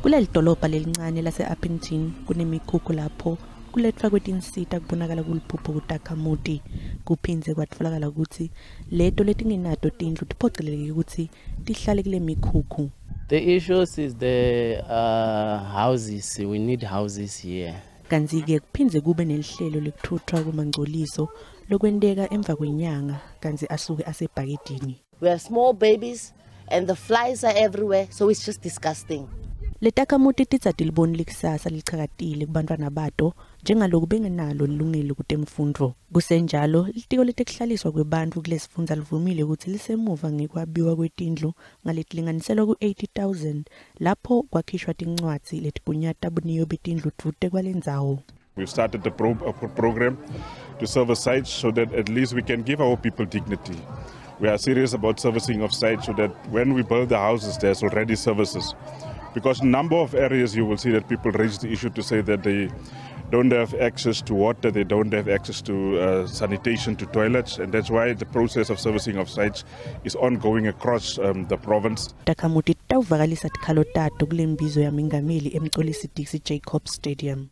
Kuleli dolobha lelincane lase-Appington kunemikhukhu lapho kulethwa kwetinsita kubonakala kuliphupho kutakhamuti kuphindze kwatfolakala ukuthi leto letingenato tindlu tiphoceleleke ukuthi tihlale kule mikhukhu. The issues is the houses. We need houses here. Kanzi-ke kuphindze kube nelihlelo lekuthuthwa kwemangcoliso lokwenteka emva kwenyanga kanzi asuke asebhakedini. We have small babies and the flies are everywhere, so it's just disgusting. Letakhamuti titsati liboni likusasa lichakatile kubantwana bato njengaloku bengenalo lilungelo kutemfundvo. Kusenjalo litiko letekuhlaliswa kwebantfu kulesifundza livumile ukuthi lisemuva ngekwabiwa kwetindlu ngaletilinganiselwa ku-80,000 lapho kwakhishwa tincwadzi letibunyata buniyo betindlu dvute kwalendzawo. We've started a program to service sites so that at least we can give our people dignity. We are serious about servicing of sites so that when we build the houses, there's already services. Because in a number of areas you will see that people raise the issue to say that they don't have access to water, they don't have access to sanitation, to toilets, and that's why the process of servicing of sites is ongoing across the province. Takhamuti tawuvakalisa tikhalo tato kule mbizo ya Mengameli Emangcoliso Jacob Stadium.